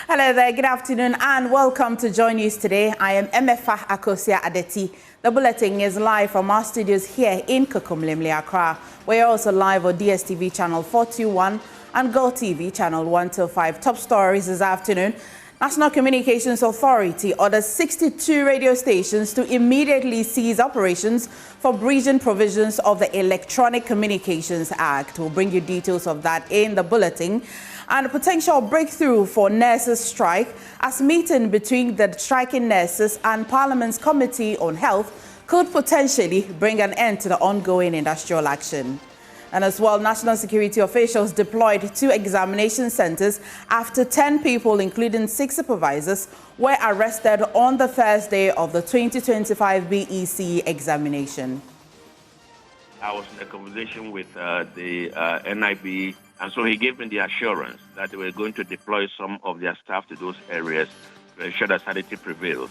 Hello there, good afternoon and welcome to JoyNews Today. I am Emefa Akosia Adeti. The bulletin is live from our studios here in Kokomlemle, Accra. We're also live on DSTV channel 421 and GoTV channel 125. Top stories this afternoon. National Communications Authority orders 62 radio stations to immediately cease operations for breaching provisions of the Electronic Communications Act. We'll bring you details of that in the bulletin. And a potential breakthrough for nurses' strike as meeting between the striking nurses and Parliament's Committee on Health could potentially bring an end to the ongoing industrial action. And as well, national security officials deployed 2 examination centers after 10 people, including 6 supervisors, were arrested on the first day of the 2025 BEC examination. I was in a conversation with the NIB, and so he gave me the assurance that they were going to deploy some of their staff to those areas to ensure that sanity prevails.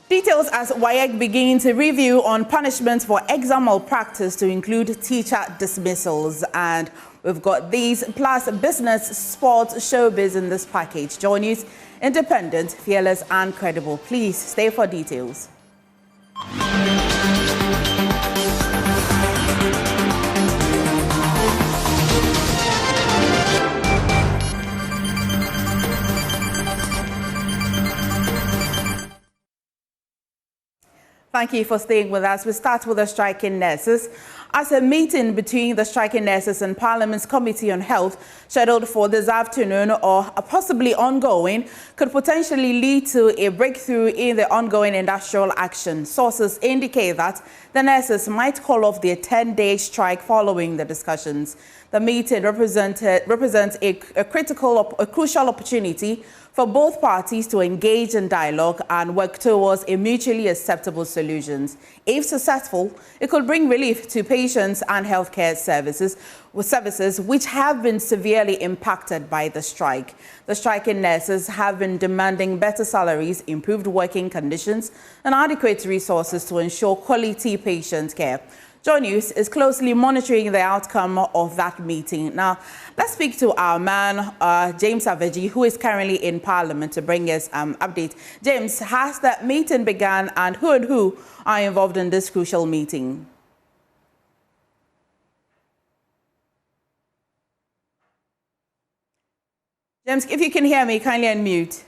Details as WAEC begins a review on punishments for exam malpractice to include teacher dismissals. And we've got these plus business, sports, showbiz in this package. JoyNews, independent, fearless and credible. Please stay for details. Thank you for staying with us. We start with the striking nurses. As a meeting between the striking nurses and Parliament's Committee on Health, scheduled for this afternoon or possibly ongoing, could potentially lead to a breakthrough in the ongoing industrial action. Sources indicate that the nurses might call off their 10-day strike following the discussions. The meeting represents a crucial opportunity for both parties to engage in dialogue and work towards a mutually acceptable solutions. If successful, it could bring relief to patients and healthcare services which have been severely impacted by the strike. The striking nurses have been demanding better salaries, improved working conditions, and adequate resources to ensure quality patient care. JoyNews is closely monitoring the outcome of that meeting. Now, let's speak to our man, James Aveji, who is currently in Parliament to bring us update. James, has that meeting begun and who are involved in this crucial meeting? James, if you can hear me, kindly unmute.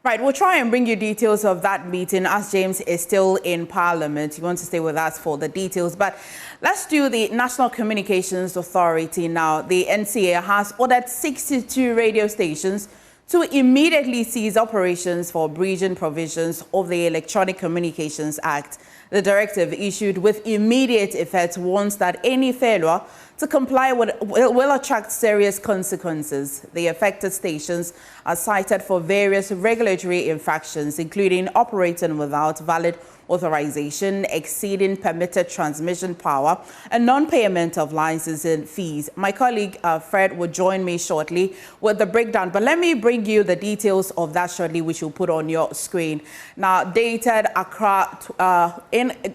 Right, we'll try and bring you details of that meeting as James is still in Parliament. You want to stay with us for the details, but let's do the National Communications Authority now. The NCA has ordered 62 radio stations to immediately cease operations for breaching provisions of the Electronic Communications Act. The directive, issued with immediate effect, warns that any failure to comply will attract serious consequences. The affected stations are cited for various regulatory infractions, including operating without valid authorization, exceeding permitted transmission power, and non-payment of licensing fees. My colleague Fred will join me shortly with the breakdown, but let me bring you the details of that shortly, which you'll put on your screen. Now, dated Accra,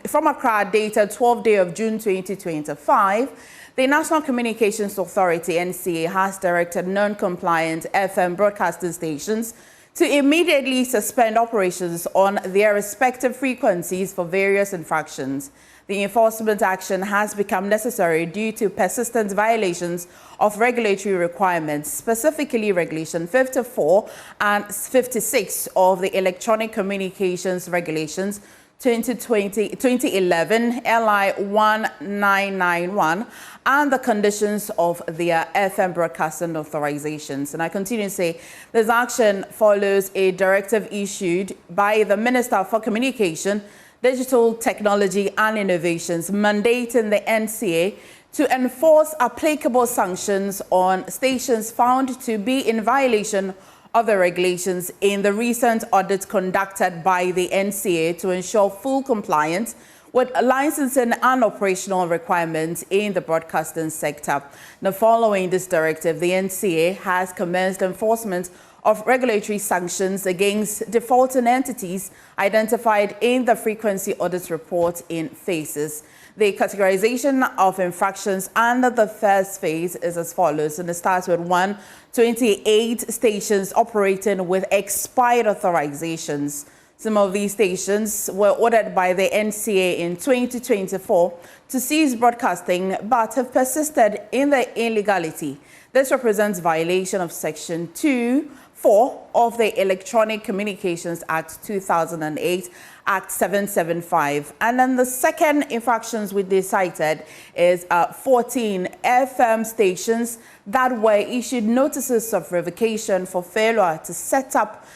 from Accra, dated 12th day of June 2025, the National Communications Authority, NCA, has directed non-compliant FM broadcasting stations to immediately suspend operations on their respective frequencies for various infractions. The enforcement action has become necessary due to persistent violations of regulatory requirements, specifically Regulation 54 and 56 of the Electronic Communications Regulations 2011 LI 1991 and the conditions of their FM broadcasting authorizations. And I continue to say this action follows a directive issued by the Minister for Communication, Digital Technology and Innovations, mandating the NCA to enforce applicable sanctions on stations found to be in violation of the regulations in the recent audit conducted by the NCA to ensure full compliance with licensing and operational requirements in the broadcasting sector. Now, following this directive, the NCA has commenced enforcement of regulatory sanctions against defaulting entities identified in the frequency audit report in phases. The categorization of infractions under the first phase is as follows, and it starts with 128 stations operating with expired authorizations. Some of these stations were ordered by the NCA in 2024 to cease broadcasting but have persisted in their illegality. This represents violation of Section 2(4) of the Electronic Communications Act 2008, Act 775. And then the second infractions we cited is 14 FM stations that were issued notices of revocation for failure to set up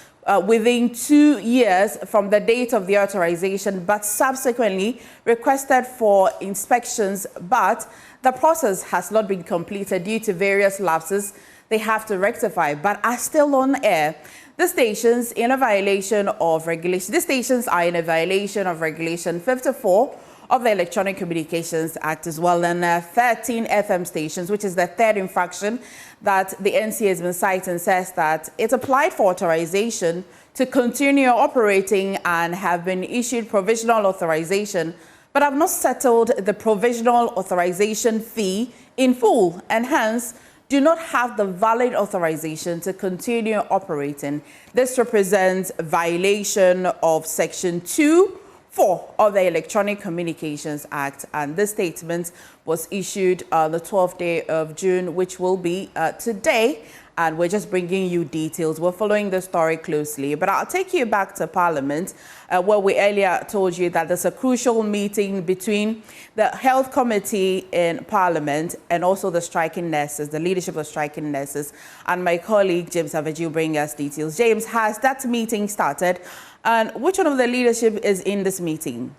within 2 years from the date of the authorization, but subsequently requested for inspections, but the process has not been completed due to various lapses they have to rectify, but are still on air. The stations in a violation of regulation. These stations are in a violation of Regulation 54 of the Electronic Communications Act as well, and 13 FM stations, which is the third infraction that the NCA has been citing, says that it applied for authorization to continue operating and have been issued provisional authorization, but have not settled the provisional authorization fee in full, and hence do not have the valid authorization to continue operating. This represents violation of Section 2(4) of the Electronic Communications Act, and this statement was issued on the 12th day of June, which will be today, and we're just bringing you details. We're following the story closely, but I'll take you back to Parliament, where we earlier told you that there's a crucial meeting between the Health Committee in Parliament and also the striking nurses, the leadership of striking nurses, and my colleague James Aveji will bring us details. James, has that meeting started? And which one of the leadership is in this meeting?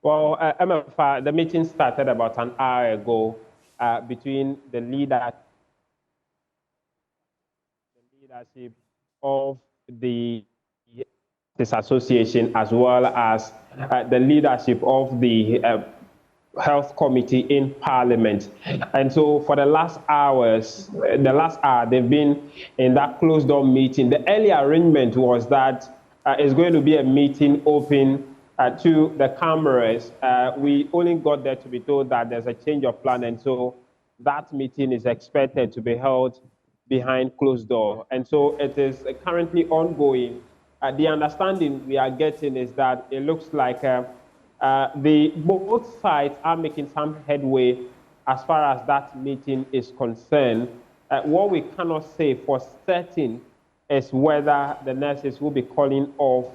Well, the meeting started about an hour ago between the leadership of this association as well as the leadership of the Health Committee in Parliament. And so for the last hour, they've been in that closed-door meeting. The early arrangement was that it's going to be a meeting open to the cameras. We only got there to be told that there's a change of plan, and so that meeting is expected to be held behind closed door. And so it is currently ongoing. The understanding we are getting is that it looks like both sides are making some headway as far as that meeting is concerned. What we cannot say for certain is whether the nurses will be calling off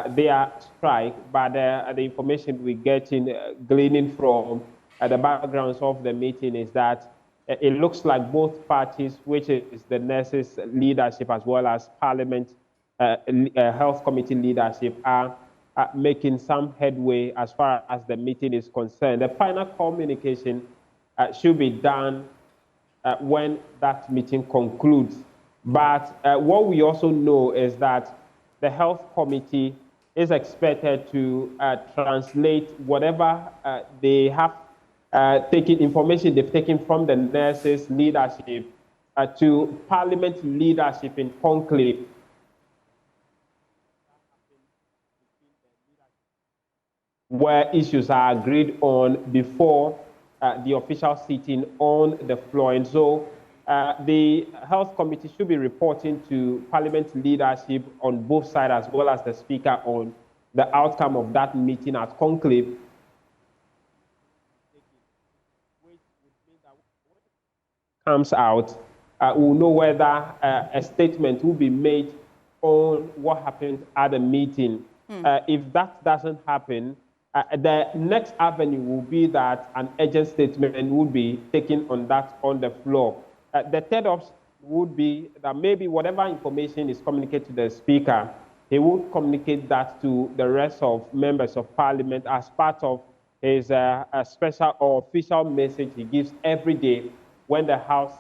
their strike, but the information we're getting, gleaning from the backgrounds of the meeting, is that it looks like both parties, which is the nurses leadership as well as Parliament Health Committee leadership, are making some headway as far as the meeting is concerned. The final communication should be done when that meeting concludes. But what we also know is that the Health Committee is expected to translate whatever they have information they've taken from the nurses leadership to Parliament leadership in conclave, where issues are agreed on before the official sitting on the floor. And so the Health Committee should be reporting to Parliament leadership on both sides, as well as the Speaker, on the outcome of that meeting at conclave. Comes out, we'll know whether a statement will be made on what happened at the meeting. If that doesn't happen, the next avenue will be that an urgent statement will be taken on the floor. The third option would be that maybe whatever information is communicated to the Speaker, he would communicate that to the rest of members of Parliament as part of his a special or official message he gives every day when the House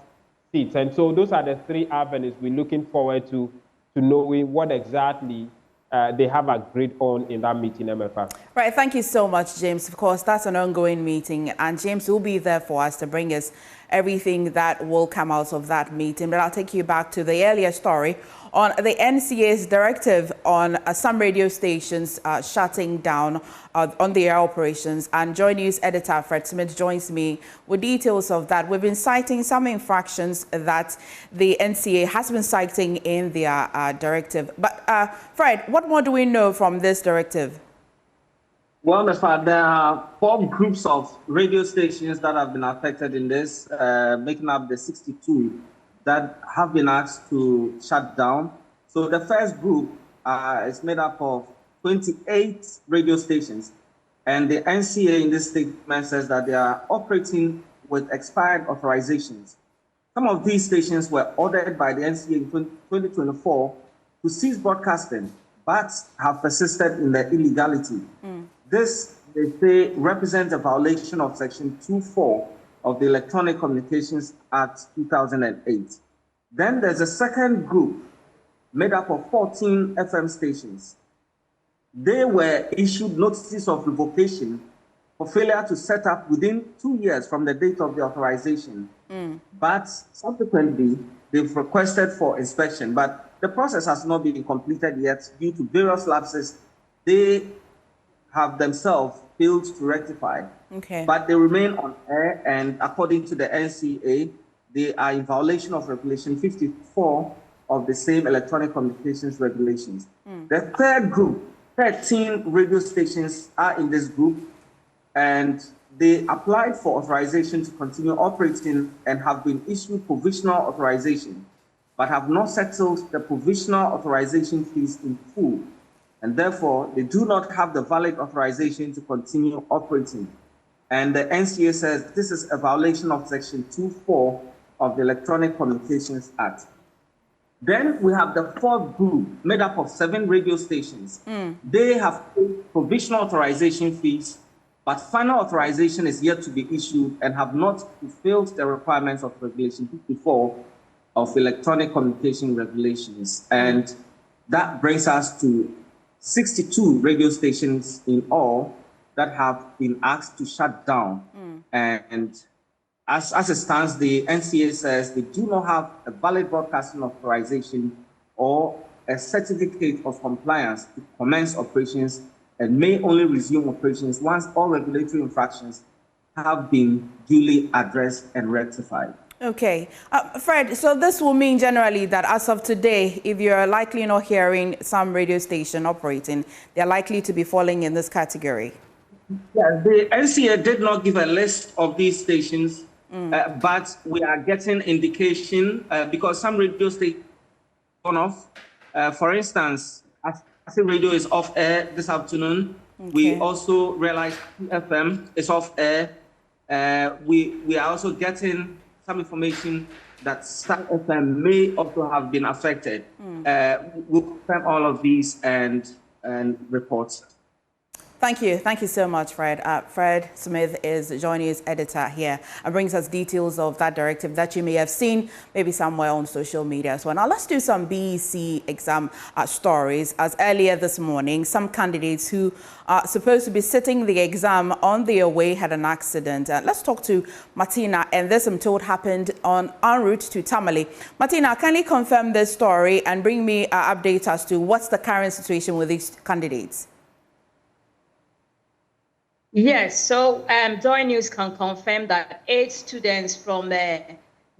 sits. And so those are the three avenues we're looking forward to knowing what exactly they have agreed on in that meeting, MFA. Right, thank you so much, James. Of course, that's an ongoing meeting, and James will be there for us to bring us everything that will come out of that meeting. But I'll take you back to the earlier story on the NCA's directive on some radio stations shutting down on their operations. And JoyNews editor Fred Smith joins me with details of that. We've been citing some infractions that the NCA has been citing in their directive. But Fred, what more do we know from this directive? Well, there are 4 groups of radio stations that have been affected in this, making up the 62 that have been asked to shut down. So the first group is made up of 28 radio stations. And the NCA in this statement says that they are operating with expired authorizations. Some of these stations were ordered by the NCA in 2024 to cease broadcasting, but have persisted in their illegality. This, they say, represents a violation of Section 2.4 of the Electronic Communications Act 2008. Then there's a second group made up of 14 FM stations. They were issued notices of revocation for failure to set up within 2 years from the date of the authorization. But subsequently, they've requested for inspection, but the process has not been completed yet due to various lapses they have themselves failed to rectify. Okay. But they remain on air, and according to the NCA, they are in violation of Regulation 54 of the same electronic communications regulations. The third group, 13 radio stations are in this group, and they applied for authorization to continue operating and have been issued provisional authorization, but have not settled the provisional authorization fees in full. And therefore, they do not have the valid authorization to continue operating. And the NCA says this is a violation of Section 2.4 of the Electronic Communications Act. Then we have the fourth group, made up of 7 radio stations. They have paid provisional authorization fees, but final authorization is yet to be issued and have not fulfilled the requirements of Regulation 54 of Electronic Communication Regulations. And that brings us to 62 radio stations in all that have been asked to shut down. And as it stands, the NCA says they do not have a valid broadcasting authorization or a certificate of compliance to commence operations and may only resume operations once all regulatory infractions have been duly addressed and rectified. Okay. Fred, so this will mean generally that as of today, if you're likely not hearing some radio station operating, they're likely to be falling in this category. Yeah, the NCA did not give a list of these stations, but we are getting indication because some radio stations gone off. For instance, Asi Radio is off air this afternoon. Okay. We also realized FM is off air. We are also getting some information that Star FM may also have been affected. We'll confirm all of these and report. Thank you so much, Fred. Fred Smith is JoyNews editor here and brings us details of that directive that you may have seen maybe somewhere on social media as well. Now let's do some BEC exam stories. As earlier this morning, some candidates who are supposed to be sitting the exam on their way had an accident. Let's talk to Martina, and this I'm told happened en route to Tamale. Martina, can you confirm this story and bring me an update as to what's the current situation with these candidates? Yes, so JoyNews can confirm that 8 students from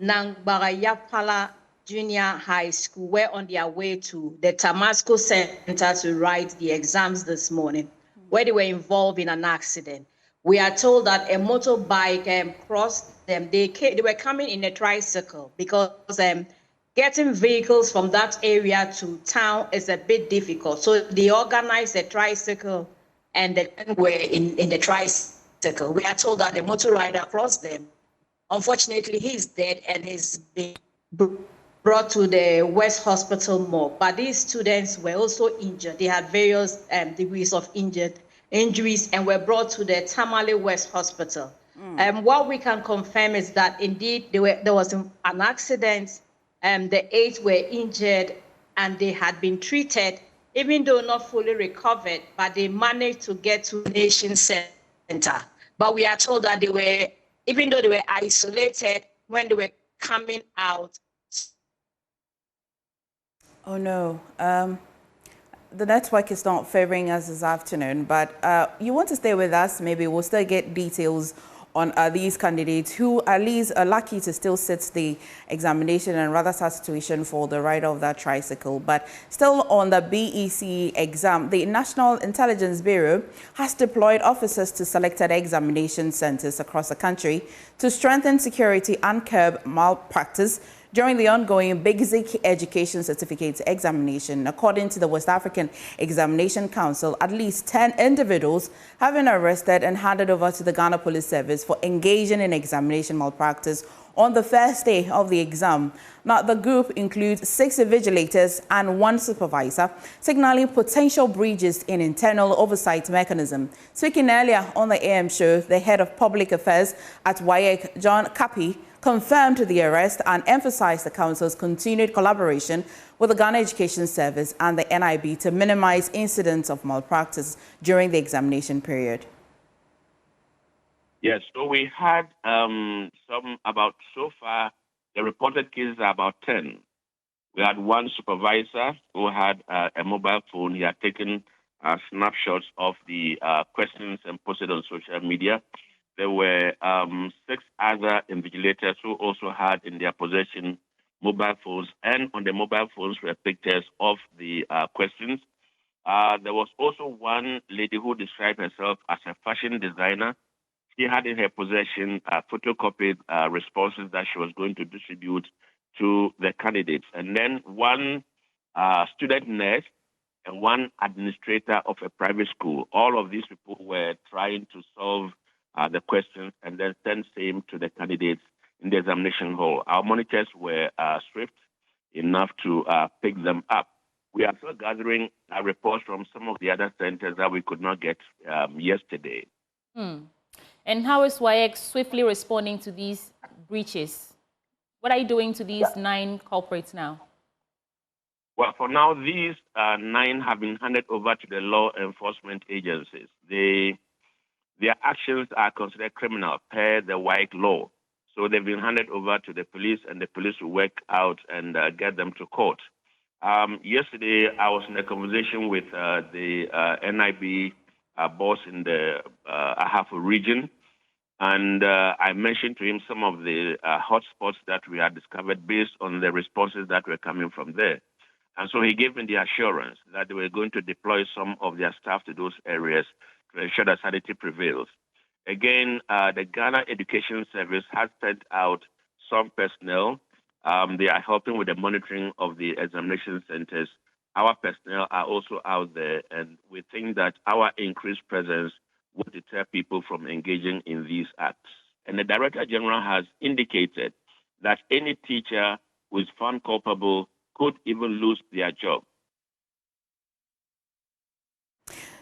Nangbarayapala Junior High School were on their way to the Tamasco Center to write the exams this morning, where they were involved in an accident. We are told that a motorbike crossed them. They were coming in a tricycle because getting vehicles from that area to town is a bit difficult. So they organized a tricycle and they were in the tricycle. We are told that the motor rider crossed them. Unfortunately, he's dead and is being brought to the West Hospital morgue. But these students were also injured. They had various degrees of injuries and were brought to the Tamale West Hospital. What we can confirm is that indeed there was an accident. The 8 were injured and they had been treated even though not fully recovered, but they managed to get to Nation Center. But we are told that they were, even though they were isolated, when they were coming out. Oh no. The network is not favoring us this afternoon, but you want to stay with us. Maybe we'll still get details on these candidates who at least are lucky to still sit the examination and rather sad situation for the rider of that tricycle. But still on the BEC exam, the National Intelligence Bureau has deployed officers to selected examination centers across the country to strengthen security and curb malpractice during the ongoing Basic Education Certificate examination. According to the West African Examination Council, at least 10 individuals have been arrested and handed over to the Ghana Police Service for engaging in examination malpractice on the first day of the exam. Now, the group includes 6 vigilators and 1 supervisor, signaling potential breaches in internal oversight mechanism. Speaking earlier on the AM show, the head of public affairs at WAEC, John Kapi, confirmed the arrest and emphasized the council's continued collaboration with the Ghana Education Service and the NIB to minimize incidents of malpractice during the examination period. Yes, so we had so far, the reported cases are about 10. We had 1 supervisor who had a mobile phone. He had taken snapshots of the questions and posted on social media. There were 6 other invigilators who also had in their possession mobile phones, and on the mobile phones were pictures of the questions. There was also 1 lady who described herself as a fashion designer. She had in her possession photocopied responses that she was going to distribute to the candidates. And then 1 student nurse and 1 administrator of a private school. All of these people were trying to solve the questions and then send same to the candidates in the examination hall. Our monitors were swift enough to pick them up. We are still gathering reports from some of the other centers that we could not get yesterday. And how is WAEC swiftly responding to these breaches? What are you doing to these 9 culprits now? Well, for now, these 9 have been handed over to the law enforcement agencies. Their actions are considered criminal per the WAEC law. So they've been handed over to the police, and the police will work out and get them to court. Yesterday, I was in a conversation with the NIB boss in the Ahafo region, and I mentioned to him some of the hotspots that we had discovered based on the responses that were coming from there. And so he gave me the assurance that they were going to deploy some of their staff to those areas to ensure that sanity prevails. Again, the Ghana Education Service has sent out some personnel. They are helping with the monitoring of the examination centers. Our personnel are also out there, and we think that our increased presence will deter people from engaging in these acts. And the Director General has indicated that any teacher who is found culpable could even lose their job.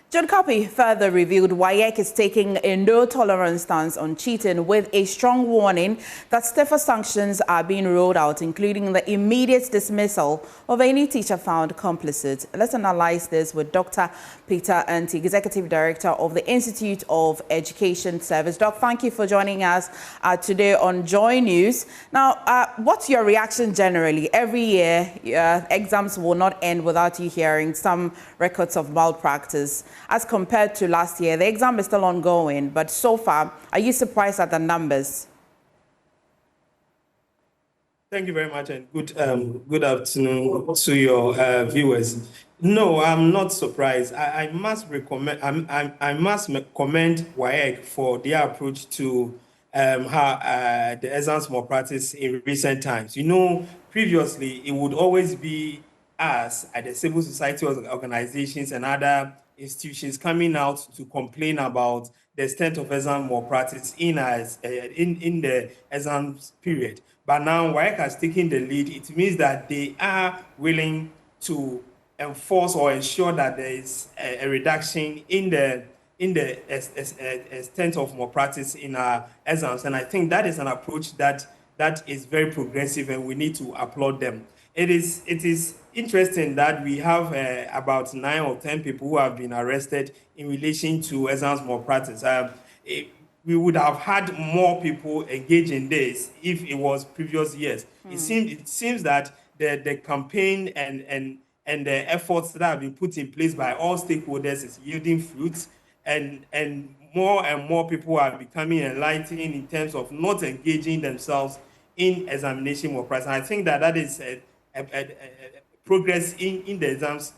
John Kapi further revealed WAEC is taking a no-tolerance stance on cheating with a strong warning that stiffer sanctions are being rolled out, including the immediate dismissal of any teacher found complicit. Let's analyze this with Dr. Peter Anti, Executive Director of the Institute of Education Service. Doc, thank you for joining us today on Joy News. Now, what's your reaction generally? Every year, exams will not end without you hearing some records of malpractice. As compared to last year, the exam is still ongoing, but so far, are you surprised at the numbers? Thank you very much, and good afternoon to your viewers. No, I'm not surprised. I must recommend. I must commend WAEC for their approach to how the exams malpractice in recent times. You know, previously it would always be us at the civil society organizations and other institutions coming out to complain about the extent of exam malpractice in the exams period. But now WAEC has taken the lead. It means that they are willing to enforce or ensure that there is a reduction in the extent of malpractice in our exams. And I think that is an approach that is very progressive, and we need to applaud them. it is interesting that we have about 9 or 10 people who have been arrested in relation to exams malpractice. We would have had more people engage in this if it was previous years. It seems that the campaign and the efforts that have been put in place by all stakeholders is yielding fruits, and more people are becoming enlightened in terms of not engaging themselves in examination malpractice. And I think that is a progress in the exams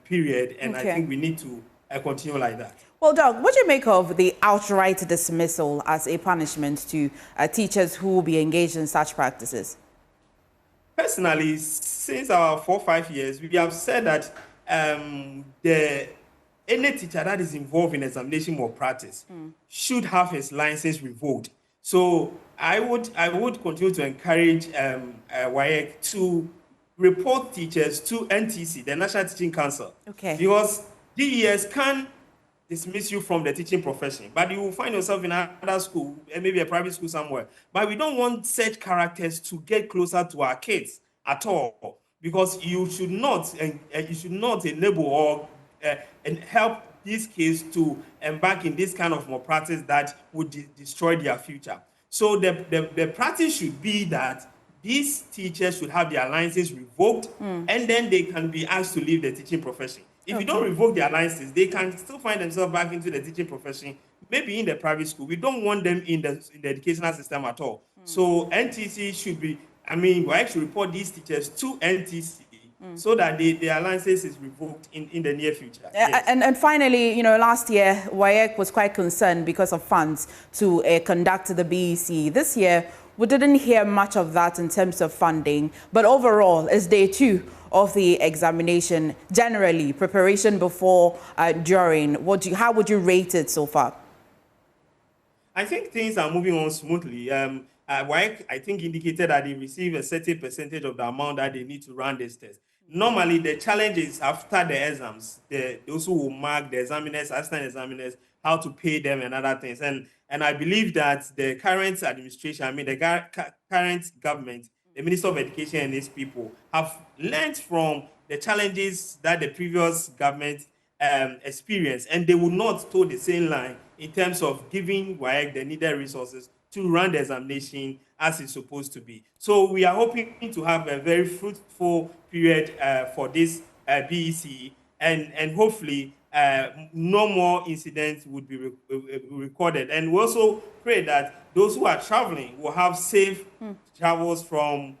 period, and I think we need to continue like that. Well, Doug, what do you make of the outright dismissal as a punishment to teachers who will be engaged in such practices? Personally, since our 4 or 5 years, we have said that any teacher that is involved in examination malpractice should have his license revoked. So I would continue to encourage WAEC to report teachers to NTC, the National Teaching Council. Okay. Because DES can dismiss you from the teaching profession, but you will find yourself in another school, maybe a private school somewhere. But we don't want such characters to get closer to our kids at all, because you should not enable or and help these kids to embark in this kind of malpractice that would destroy their future. So the practice should be that these teachers should have their licenses revoked, and then they can be asked to leave the teaching profession. If you don't revoke their licenses, they can still find themselves back into the teaching profession, maybe in the private school. We don't want them in the educational system at all. So NTC should be, we should report these teachers to NTC so that their license is revoked in the near future. Yes. And finally, last year, WAEC was quite concerned because of funds to conduct the BEC. This year, we didn't hear much of that in terms of funding, but overall, it's day 2 of the examination. Generally, preparation before, during, how would you rate it so far? I think things are moving on smoothly. WAEC, I think, indicated that they receive a certain percentage of the amount that they need to run this test. Normally, the challenge is after the exams, those who will mark the examiners, assistant examiners, how to pay them and other things. And I believe that the current administration, the current government, the Minister of Education and his people have learned from the challenges that the previous government experienced, and they will not toe the same line in terms of giving WAEC the needed resources to run the examination as it's supposed to be. So we are hoping to have a very fruitful period for this BEC, and hopefully no more incidents would be recorded. And we also pray that those who are traveling will have safe travels from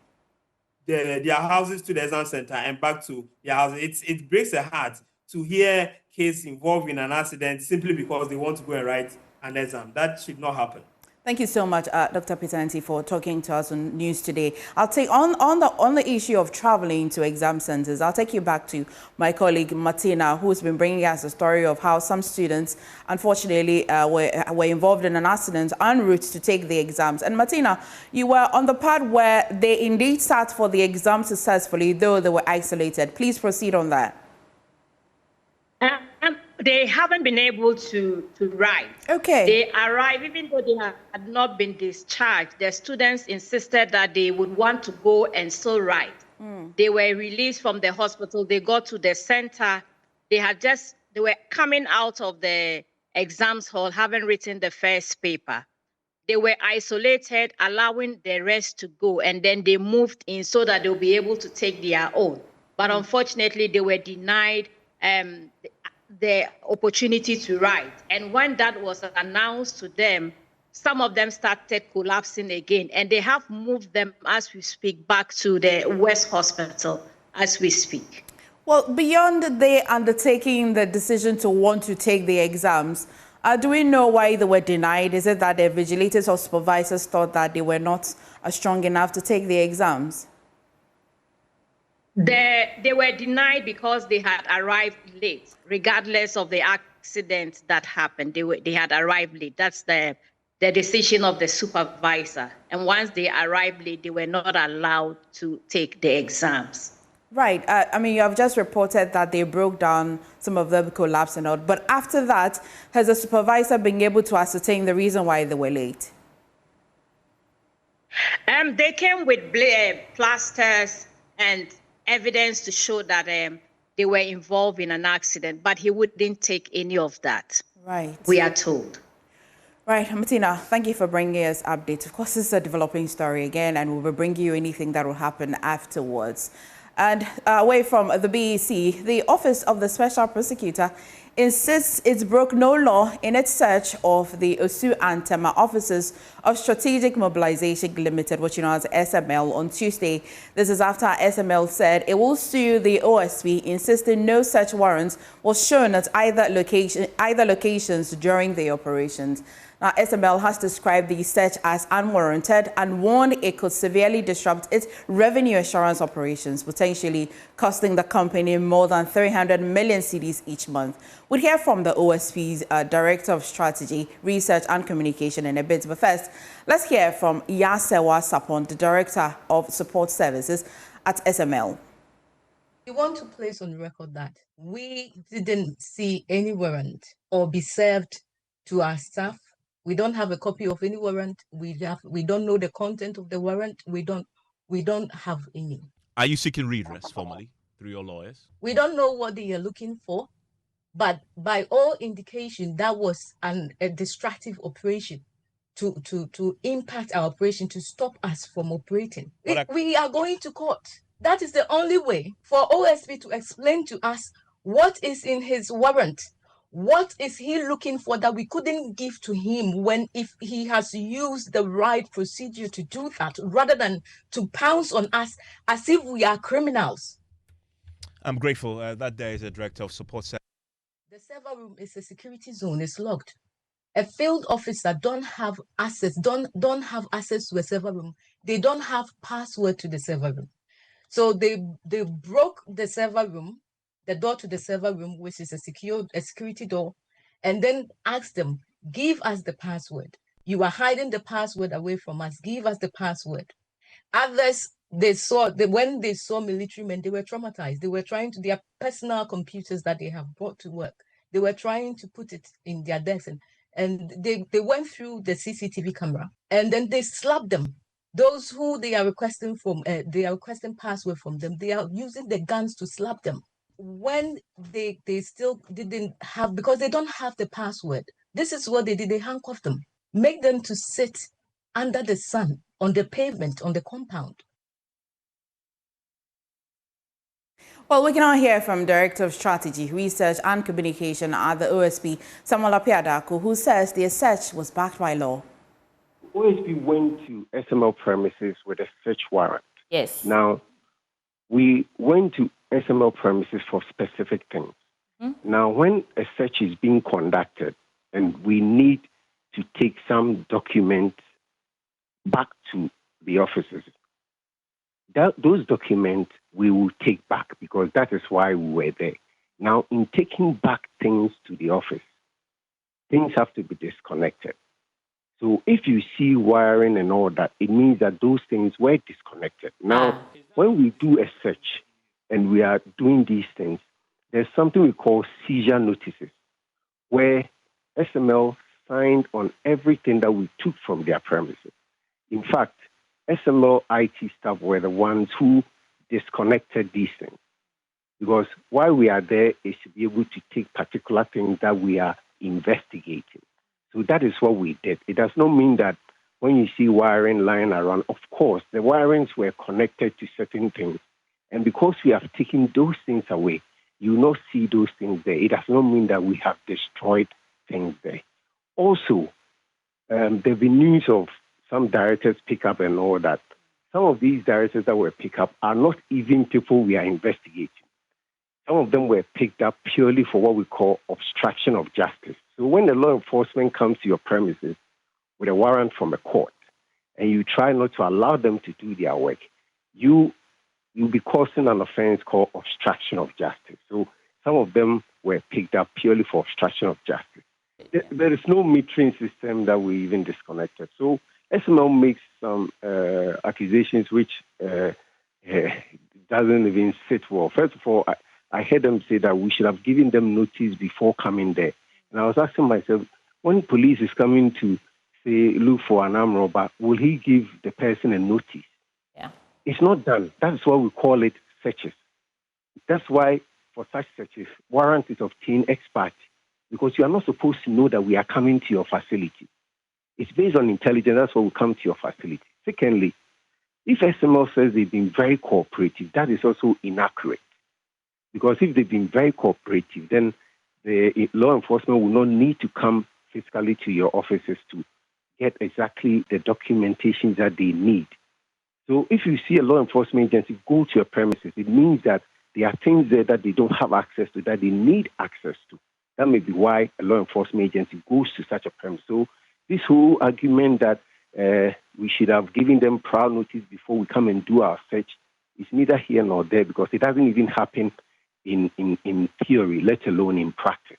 their houses to the exam center and back to their houses. It breaks the heart to hear kids involved in an accident simply because they want to go and write an exam. That should not happen. Thank you so much, Dr. Peter Nti, for talking to us on News Today. I'll take on the issue of traveling to exam centers. I'll take you back to my colleague Martina, who's been bringing us a story of how some students, unfortunately, were involved in an accident en route to take the exams. And Martina, you were on the part where they indeed sat for the exam successfully, though they were isolated. Please proceed on that. They haven't been able to write. Okay. They arrived, even though they had not been discharged, the students insisted that they would want to go and still write. They were released from the hospital. They got to the center. They were coming out of the exams hall, having written the first paper. They were isolated, allowing the rest to go, and then they moved in so that they'll be able to take their own. But unfortunately, they were denied the opportunity to write. And when that was announced to them, some of them started collapsing again, and they have moved them, as we speak, back to the West Hospital as we speak. Well, beyond they undertaking the decision to want to take the exams, do we know why they were denied? Is it that the vigilators or supervisors thought that they were not strong enough to take the exams? They were denied because they had arrived late, regardless of the accident that happened. They had arrived late. That's the decision of the supervisor. And once they arrived late, they were not allowed to take the exams. Right. You have just reported that they broke down, some of them collapsed and all. But after that, has the supervisor been able to ascertain the reason why they were late? They came with plasters and evidence to show that they were involved in an accident, but he wouldn't take any of that. Right. We are told. Right, Martina, thank you for bringing us updates. Of course, this is a developing story again, and we will bring you anything that will happen afterwards. And away from the BEC, the Office of the Special Prosecutor insists it's broke no law in its search of the Osu and Tema offices of Strategic Mobilization Limited, which you know as SML, on Tuesday. This is after SML said it will sue the OSP, insisting no such warrants was shown at either locations during the operations. Now, SML has described the search as unwarranted and warned it could severely disrupt its revenue assurance operations, potentially costing the company more than 300 million cedis each month. We'll hear from the OSP's Director of Strategy, Research and Communication in a bit. But first, let's hear from Yasewa Sapon, the Director of Support Services at SML. We want to place on record that we didn't see any warrant or be served to our staff. We don't have a copy of any warrant. We don't know the content of the warrant. We don't have any. Are you seeking redress formally through your lawyers? We don't know what they are looking for, but by all indication, that was a destructive operation to impact our operation, to stop us from operating. We are going to court. That is the only way for OSP to explain to us what is in his warrant. What is he looking for that we couldn't give to him if he has used the right procedure to do that, rather than to pounce on us as if we are criminals? I'm grateful that there is a Director of Support Services. The server room is a security zone. It's locked. A field officer don't have access to a server room. They don't have password to the server room. So they broke the server room, the door to the server room, which is a security door, and then asked them, give us the password. You are hiding the password away from us. Give us the password. Others, when they saw military men, they were traumatized. They were trying to, their personal computers that they have brought to work, they were trying to put it in their desks, and they went through the CCTV camera, and then they slapped them. Those who they are requesting password from them, they are using the guns to slap them. When they still didn't have, because they don't have the password, this is what they did. They handcuffed them, make them to sit under the sun on the pavement, on the compound. Well, we can now hear from Director of Strategy, Research and Communication at the OSP, Samuel Apiadaku, who says the search was backed by law. OSP went to SML premises with a search warrant. Yes. Now, we went to SML premises for specific things. Now, when a search is being conducted and we need to take some documents back to the offices, those documents we will take back, because that is why we were there. Now, in taking back things to the office, things have to be disconnected. So if you see wiring and all that, it means that those things were disconnected. Now, when we do a search and we are doing these things, there's something we call seizure notices, where SML signed on everything that we took from their premises. In fact, SML IT staff were the ones who disconnected these things, because why we are there is to be able to take particular things that we are investigating. So that is what we did. It does not mean that when you see wiring lying around, of course, the wirings were connected to certain things. And because we have taken those things away, you will not see those things there. It does not mean that we have destroyed things there. Also, there have been news of some directors pick up and all that. Some of these directors that were picked up are not even people we are investigating. Some of them were picked up purely for what we call obstruction of justice. So when the law enforcement comes to your premises with a warrant from a court and you try not to allow them to do their work, you'll be causing an offense called obstruction of justice. So some of them were picked up purely for obstruction of justice. There is no metering system that we even disconnected. So SML makes some accusations which doesn't even sit well. First of all, I heard them say that we should have given them notice before coming there. And I was asking myself, when police is coming to say, look for an armed robber, will he give the person a notice? Yeah. It's not done. That's why we call it searches. That's why for such searches, warrant is obtained ex parte, because you are not supposed to know that we are coming to your facility. It's based on intelligence. That's why we come to your facility. Secondly, if SML says they've been very cooperative, that is also inaccurate. Because if they've been very cooperative, then the law enforcement will not need to come physically to your offices to get exactly the documentation that they need. So if you see a law enforcement agency go to your premises, it means that there are things there that they don't have access to, that they need access to. That may be why a law enforcement agency goes to such a premise. So this whole argument that we should have given them prior notice before we come and do our search is neither here nor there, because it doesn't even happen in theory, let alone in practice.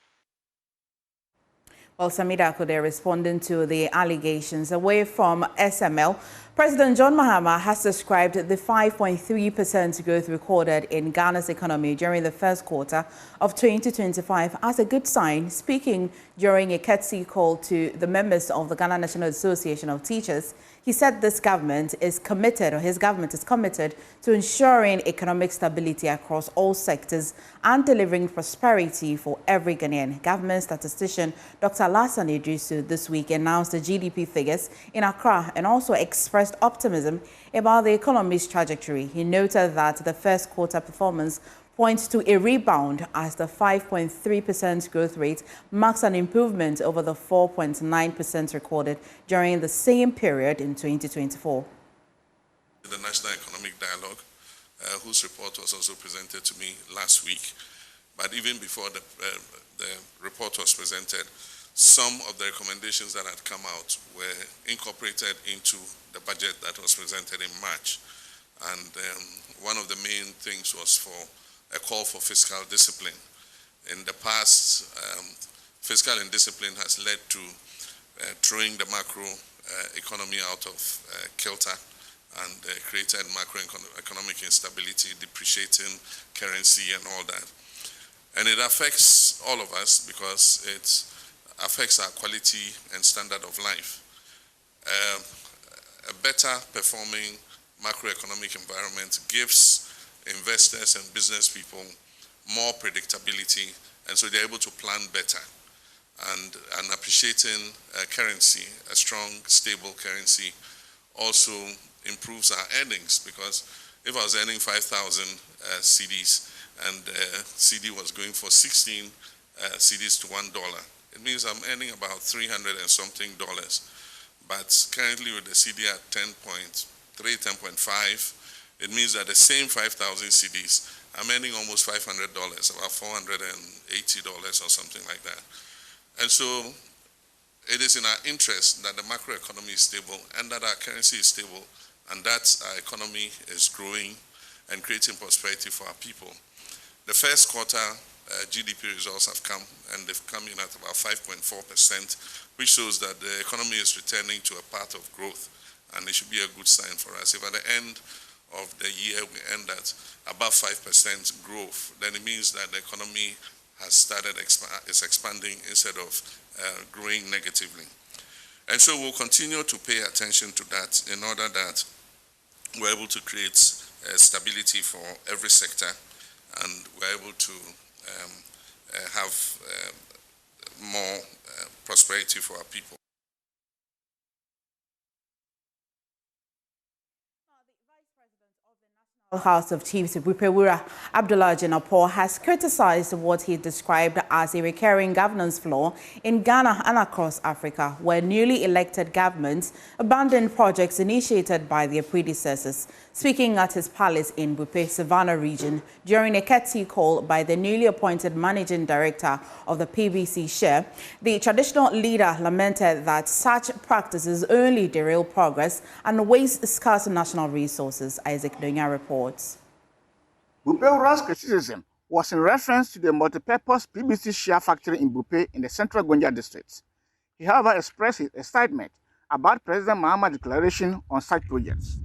Well, Samida Akode responding to the allegations away from SML. President John Mahama has described the 5.3% growth recorded in Ghana's economy during the first quarter of 2025 as a good sign. Speaking during a courtesy call to the members of the Ghana National Association of Teachers, he said this government is committed, or his government is committed, to ensuring economic stability across all sectors and delivering prosperity for every Ghanaian. Government statistician Dr. Alassane Idrisu this week announced the GDP figures in Accra and also expressed optimism about the economy's trajectory. He noted that the first quarter performance points to a rebound as the 5.3% growth rate marks an improvement over the 4.9% recorded during the same period in 2024. The National Economic Dialogue, whose report was also presented to me last week. But even before the report was presented, some of the recommendations that had come out were incorporated into the budget that was presented in March. And one of the main things was for a call for fiscal discipline. In the past, fiscal indiscipline has led to throwing the macro economy out of kilter and created macroeconomic instability, depreciating currency and all that. And it affects all of us because it affects our quality and standard of life. A better performing macroeconomic environment gives investors and business people more predictability, and so they're able to plan better. And appreciating currency, a strong, stable currency, also improves our earnings, because if I was earning 5,000 CDs and CD was going for 16 CDs to $1, it means I'm earning about $300 and something. But currently with the CD at 10.3, 10.5, it means that the same 5,000 CDs, I'm earning almost $500, about $480 or something like that. And so it is in our interest that the macroeconomy is stable and that our currency is stable and that our economy is growing and creating prosperity for our people. The first quarter GDP results have come, and they've come in at about 5.4%, which shows that the economy is returning to a path of growth, and it should be a good sign for us. If at the end of the year we end at above 5% growth, then it means that the economy has started expanding instead of growing negatively. And so we'll continue to pay attention to that in order that we're able to create stability for every sector, and we're able to have more prosperity for our people. House of Chiefs Bupewura Abdullah Jinapor has criticized what he described as a recurring governance flaw in Ghana and across Africa, where newly elected governments abandon projects initiated by their predecessors. Speaking at his palace in Bupe, Savannah region, during a courtesy call by the newly appointed managing director of the PBC share, the traditional leader lamented that such practices only derail progress and waste scarce national resources. Isaac Donya reports. Bupewura's criticism was in reference to the multi-purpose PBC share factory in Bupe in the central Gonja district. He, however, expressed his excitement about President Mahama's declaration on such projects.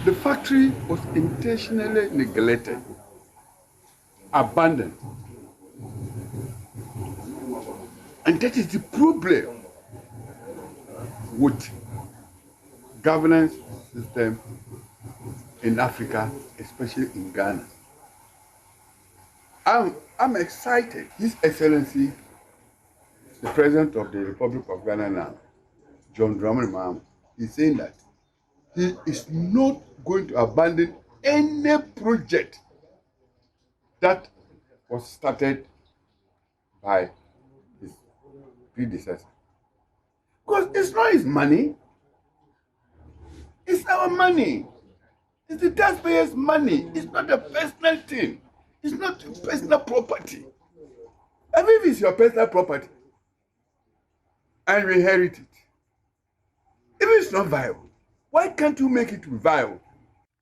The factory was intentionally neglected, abandoned. And that is the problem. with governance system in Africa, especially in Ghana. I'm excited. His Excellency, the President of the Republic of Ghana now, John Dramani Mahama, is saying that he is not going to abandon any project that was started by his predecessor. Because it's not his money, it's our money. It's the taxpayers' money. It's not a personal thing. It's not personal property. I mean, if it's your personal property and you inherit it, if it's not viable, why can't you make it viable?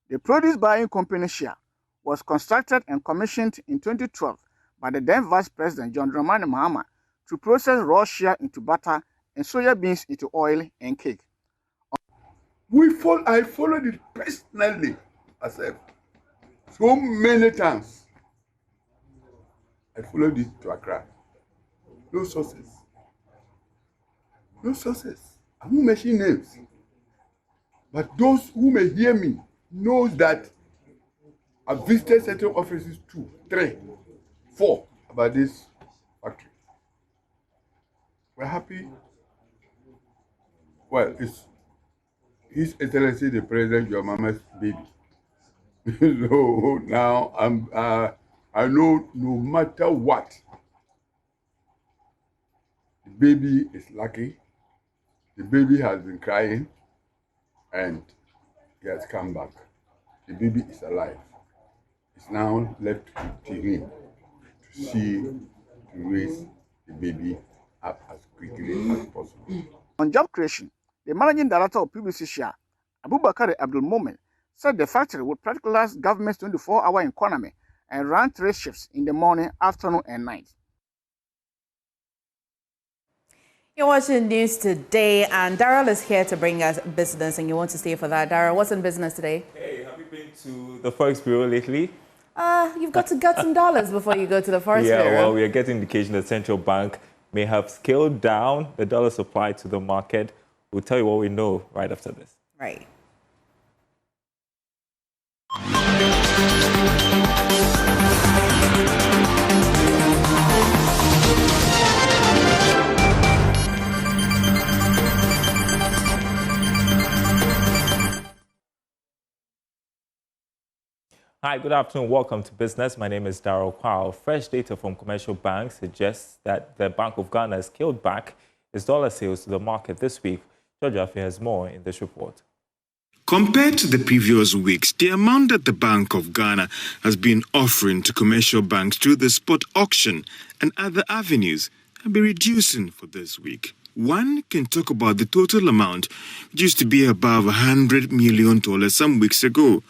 The produce buying company Shia was constructed and commissioned in 2012 by the then Vice President John Dramani Mahama to process raw shea into butter and soya beans into oil and cake. I followed it personally myself so many times. I followed it to Accra. No sources. No sources. I won't mention names. But those who may hear me knows that I visited certain offices 2, 3, 4 about this factory. We're happy. Well, it's His Excellency the President, your mama's baby. So now I know no matter what, the baby is lucky. The baby has been crying and he has come back. The baby is alive. It's now left to him to see, to raise the baby up as quickly as possible. On job creation, the managing director of PBC Shia, Abubakar Abdul Momen, said the factory would practically last government's 24-hour economy and run 3 shifts in the morning, afternoon, and night. You're watching News Today, and Daryl is here to bring us business, and you want to stay for that. Daryl, what's in business today? Hey, have you been to the Forex Bureau lately? You've got to get some dollars before you go to the Forex Bureau. Yeah, well, we are getting indication that central bank may have scaled down the dollar supply to the market. We'll tell you what we know right after this. Right. Hi, good afternoon. Welcome to Business. My name is Daryl Kwao. Fresh data from commercial banks suggests that the Bank of Ghana has scaled back its dollar sales to the market this week. George Afi has more in this report. Compared to the previous weeks, the amount that the Bank of Ghana has been offering to commercial banks through the spot auction and other avenues have been reducing for this week. One can talk about the total amount, which used to be above $100 million some weeks ago,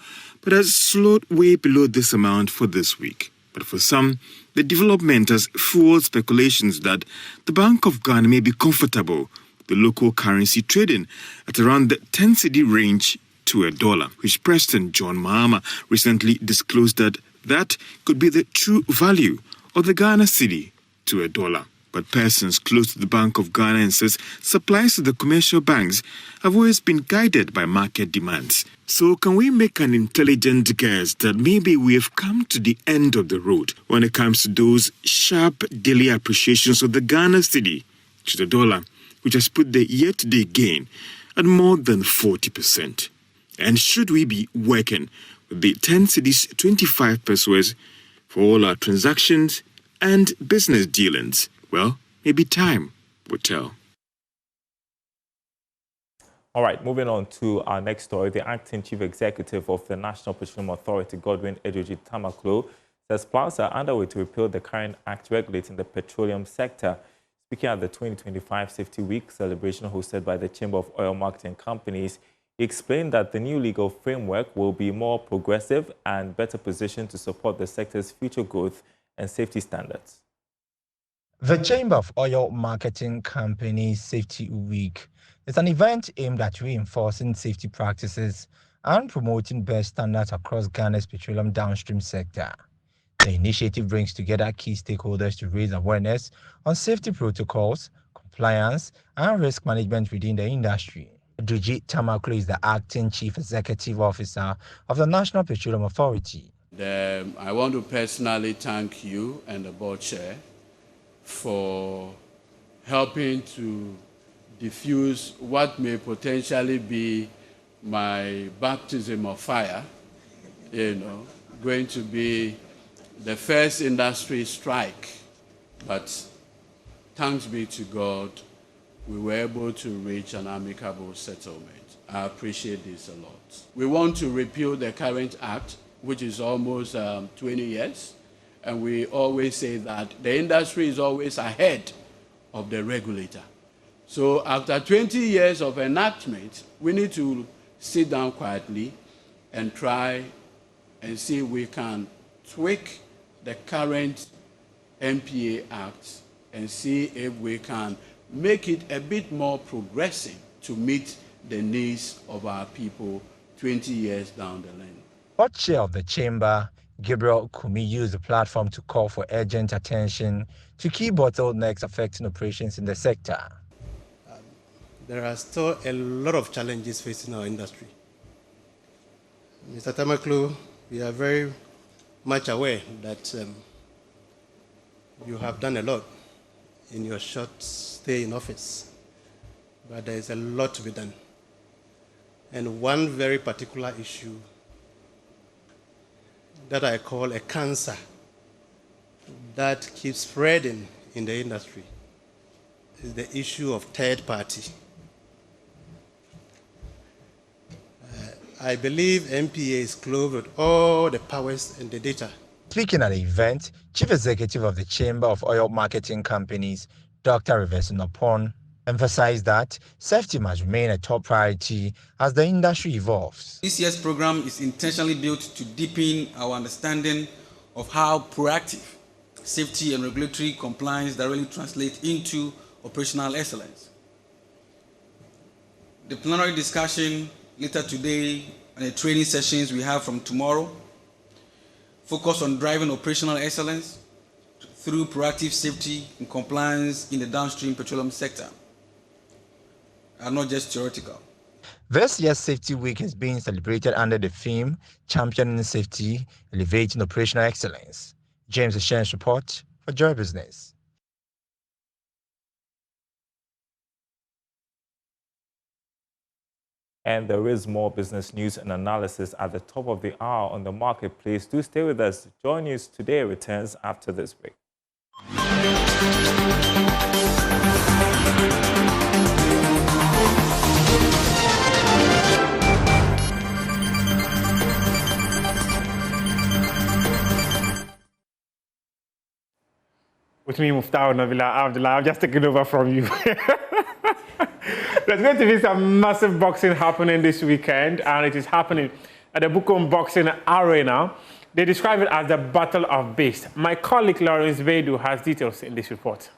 but has slowed way below this amount for this week. But for some, the development has fueled speculations that the Bank of Ghana may be comfortable with the local currency trading at around the 10 cedi range to $1, which President John Mahama recently disclosed that could be the true value of the Ghana cedi to $1. But persons close to the Bank of Ghana insists supplies to the commercial banks have always been guided by market demands. So can we make an intelligent guess that maybe we have come to the end of the road when it comes to those sharp daily appreciations of the Ghana cedi to $1, which has put the year-to-date gain at more than 40%? And should we be working with the 10 cedis 25 pesos for all our transactions and business dealings? Well, maybe time will tell. All right, moving on to our next story. The acting chief executive of the National Petroleum Authority, Godwin Edoji Tamaklo, says plans are underway to repeal the current act regulating the petroleum sector. Speaking at the 2025 Safety Week celebration hosted by the Chamber of Oil Marketing Companies, he explained that the new legal framework will be more progressive and better positioned to support the sector's future growth and safety standards. The Chamber of Oil Marketing Companies Safety Week is an event aimed at reinforcing safety practices and promoting best standards across Ghana's petroleum downstream sector. The initiative brings together key stakeholders to raise awareness on safety protocols, compliance compliance and risk management within the industry. Edudzi Tamaklo is the acting Chief Executive Officer of the National Petroleum Authority. I want to personally thank you and the board chair for helping to diffuse what may potentially be my baptism of fire, going to be the first industry strike. But thanks be to God, we were able to reach an amicable settlement. I appreciate this a lot. We want to repeal the current act, which is almost 20 years, and we always say that the industry is always ahead of the regulator. So after 20 years of enactment, we need to sit down quietly and try and see if we can tweak the current MPA Act and see if we can make it a bit more progressive to meet the needs of our people 20 years down the line. Board chair of the chamber, Gabriel Kumi, used the platform to call for urgent attention to key bottlenecks affecting operations in the sector. There are still a lot of challenges facing our industry. Mr. Tamaklo, we are very much aware that you have done a lot in your short stay in office, but there is a lot to be done. And one very particular issue that I call a cancer that keeps spreading in the industry is the issue of third party. I believe MPA is clothed with all the powers and the data. Speaking at the event, Chief Executive of the Chamber of Oil Marketing Companies, Dr. Reverse Nopon, emphasized that safety must remain a top priority as the industry evolves. This year's program is intentionally built to deepen our understanding of how proactive safety and regulatory compliance directly translate into operational excellence. The plenary discussion later today and the training sessions we have from tomorrow focus on driving operational excellence through proactive safety and compliance in the downstream petroleum sector, and not just theoretical. This year's Safety Week is being celebrated under the theme Championing Safety, Elevating Operational Excellence. James Ashen's report for Joy Business. And there is more business news and analysis at the top of the hour on the marketplace. Do stay with us. JoyNews Today returns after this break. With me, Muftau Nabila Abdullah, I've just taken over from you. There's going to be some massive boxing happening this weekend, and it is happening at the Bukom Boxing Arena. They describe it as the Battle of Beasts. My colleague Lawrence Bedu has details in this report.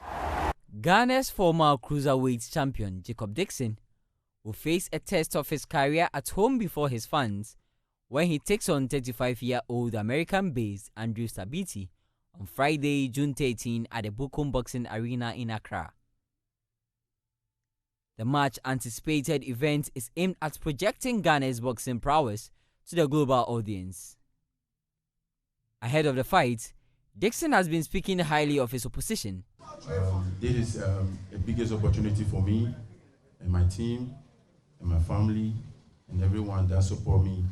Ghana's former cruiserweight champion Jacob Dixon will face a test of his career at home before his fans when he takes on 35-year-old American-based Andrew Sabiti on Friday, June 13 at the Bukom Boxing Arena in Accra. The much-anticipated event is aimed at projecting Ghana's boxing prowess to the global audience. Ahead of the fight, Dixon has been speaking highly of his opposition. This is the biggest opportunity for me and my team and my family and everyone that support me.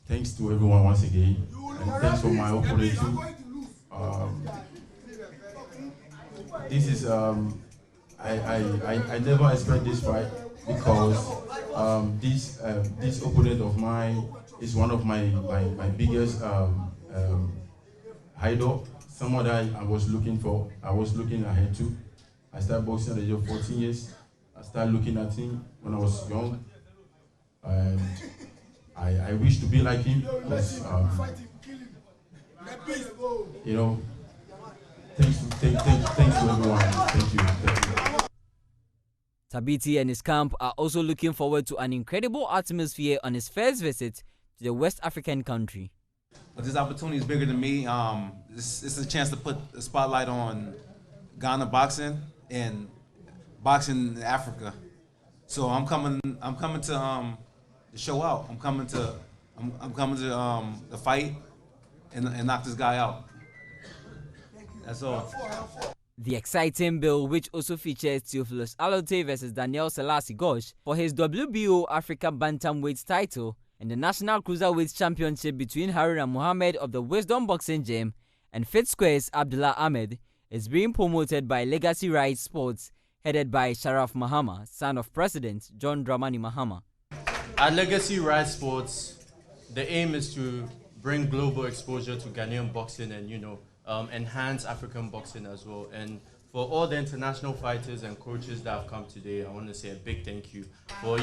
Thanks to everyone once again, and thanks for my opponent too. This is I never expect this fight because this opponent of mine is one of my biggest idol. Someone that I was looking ahead to. I started boxing at the age of 14 years. I started looking at him when I was young. I wish to be like him because, you know, thanks to everyone. Thank you. Sabiti and his camp are also looking forward to an incredible atmosphere on his first visit to the West African country. But this opportunity is bigger than me. This is a chance to put the spotlight on Ghana boxing and boxing in Africa. So I'm coming to show out. I'm coming to the fight and knock this guy out. That's all. The exciting bill, which also features Theophilus Alote versus Daniel Selassie Gosh for his WBO Africa Bantamweight title, and the National Cruiserweight Championship between Haruna Mohammed of the Wisdom Boxing Gym and FitSquare's Abdullah Ahmed, is being promoted by Legacy Rights Sports, headed by Sharaf Mahama, son of President John Dramani Mahama. At Legacy Rights Sports, the aim is to bring global exposure to Ghanaian boxing and, enhance African boxing as well. And for all the international fighters and coaches that have come today, I want to say a big thank you for,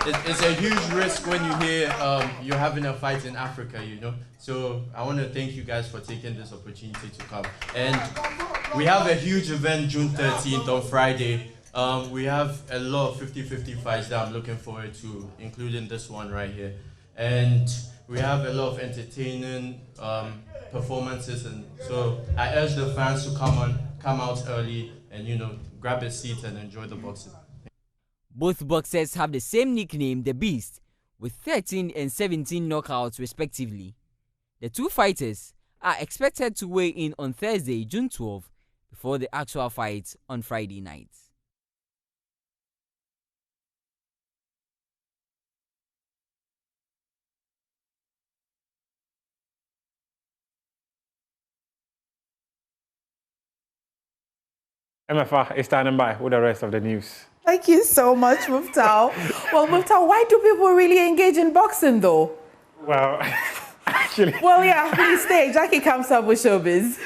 it's a huge risk when you hear you're having a fight in Africa, So I want to thank you guys for taking this opportunity to come. And we have a huge event June 13th on Friday. We have a lot of 50-50 fights that I'm looking forward to, including this one right here. And we have a lot of entertaining performances, and so I urge the fans to come out early and grab a seat and enjoy the boxing. Both boxers have the same nickname, The Beast, with 13 and 17 knockouts respectively. The two fighters are expected to weigh in on Thursday, June 12, before the actual fight on Friday night. MFA is standing by with the rest of the news. Thank you so much, Muftau. Well, Muftau, why do people really engage in boxing, though? Well, actually... Well, yeah, please stay. Jackie comes up with showbiz.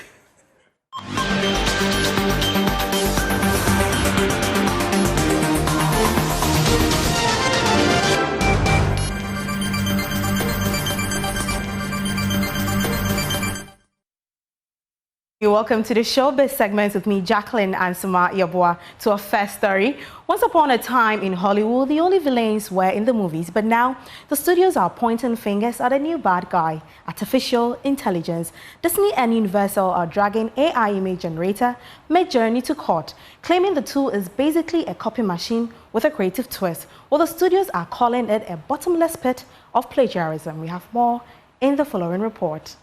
You're welcome to the Showbiz segment with me, Jacqueline and Suma Yabua. To our first story. Once upon a time in Hollywood, the only villains were in the movies, but now the studios are pointing fingers at a new bad guy, artificial intelligence. Disney and Universal are dragging AI image generator Midjourney to court, claiming the tool is basically a copy machine with a creative twist, while the studios are calling it a bottomless pit of plagiarism. We have more in the following report.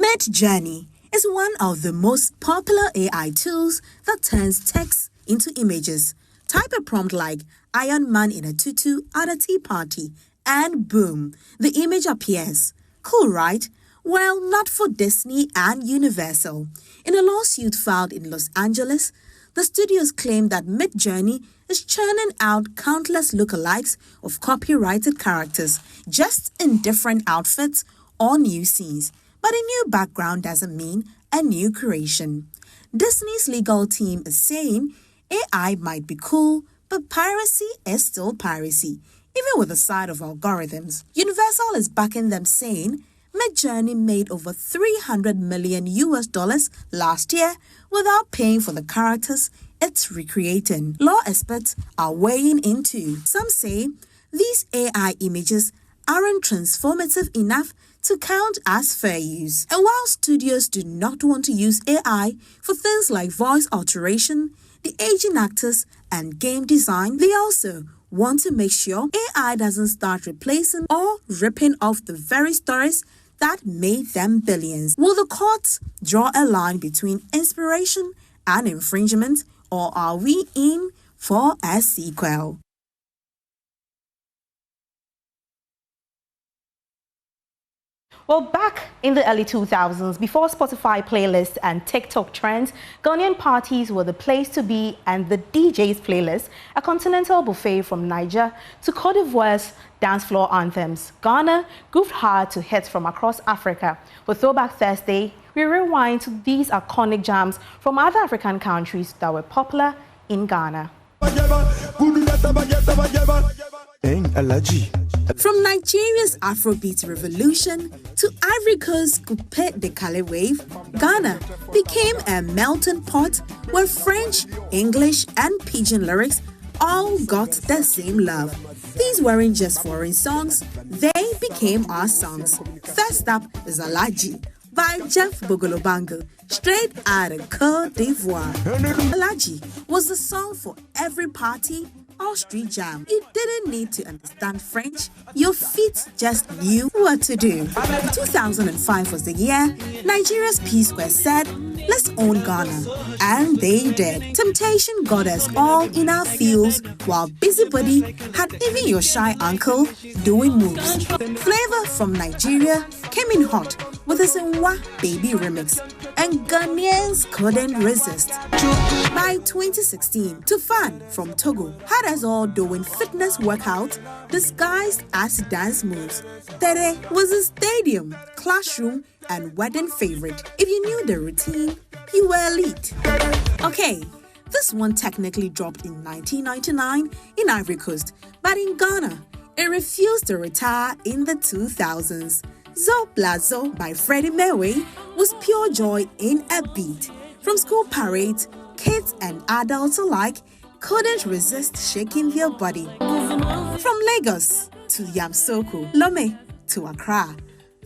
Midjourney is one of the most popular AI tools that turns text into images. Type a prompt like Iron Man in a tutu at a tea party, and boom, the image appears. Cool, right? Well, not for Disney and Universal. In a lawsuit filed in Los Angeles, the studios claim that Midjourney is churning out countless lookalikes of copyrighted characters, just in different outfits or new scenes. But a new background doesn't mean a new creation. Disney's legal team is saying AI might be cool, but piracy is still piracy, even with the side of algorithms. Universal is backing them, saying Midjourney made over $300 million last year without paying for the characters it's recreating. Law experts are weighing in too. Some say these AI images aren't transformative enough to count as fair use. And while studios do not want to use AI for things like voice alteration, the aging actors, and game design, they also want to make sure AI doesn't start replacing or ripping off the very stories that made them billions. Will the courts draw a line between inspiration and infringement, or are we in for a sequel? Well, back in the early 2000s, before Spotify playlists and TikTok trends, Ghanaian parties were the place to be, and the DJ's playlist, a continental buffet from Niger to Cote d'Ivoire's dance floor anthems. Ghana grooved hard to hits from across Africa. For Throwback Thursday, we rewind to these iconic jams from other African countries that were popular in Ghana. From Nigeria's Afrobeat revolution to Ivory Coast's Coupé de Calais wave, Ghana became a melting pot where French, English, and Pidgin lyrics all got the same love. These weren't just foreign songs, they became our songs. First up is Alaji by Jeff Bogolobango, straight out of Côte d'Ivoire. Alaji was the song for every party or street jam. You didn't need to understand French. Your feet just knew what to do. 2005 was the year Nigeria's P-Square said, let's own Ghana. And they did. Temptation got us all in our fields, while Busybody had even your shy uncle doing moves. Flavor from Nigeria came in hot with his Nwa Baby remix, and Ghanaians couldn't resist. By 2016, Tufan from Togo had us all doing fitness workout disguised as dance moves. Tere was a stadium, classroom, and wedding favorite. If you knew the routine, you were elite. Okay, this one technically dropped in 1999 in Ivory Coast, but in Ghana, it refused to retire in the 2000s. Zo Blazo by Freddie Mercury was pure joy in a beat. From school parades, kids and adults alike couldn't resist shaking their body. From Lagos to Yamsoko, Lome to Accra,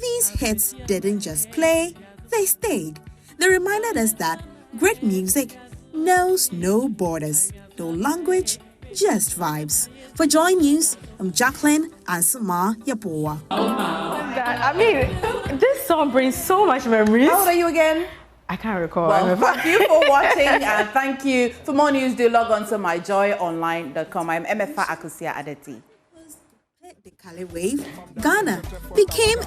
these hits didn't just play, they stayed. They reminded us that great music knows no borders, no language, just vibes. For Joy News, I'm Jacqueline Ansama Yapowa. I mean, this song brings so much memories. How old are you again? I can't recall. Well, thank you for watching and thank you. For more news, do log on to myjoyonline.com. I'm MFA Akusia Adeti. The Kale Wave, Ghana became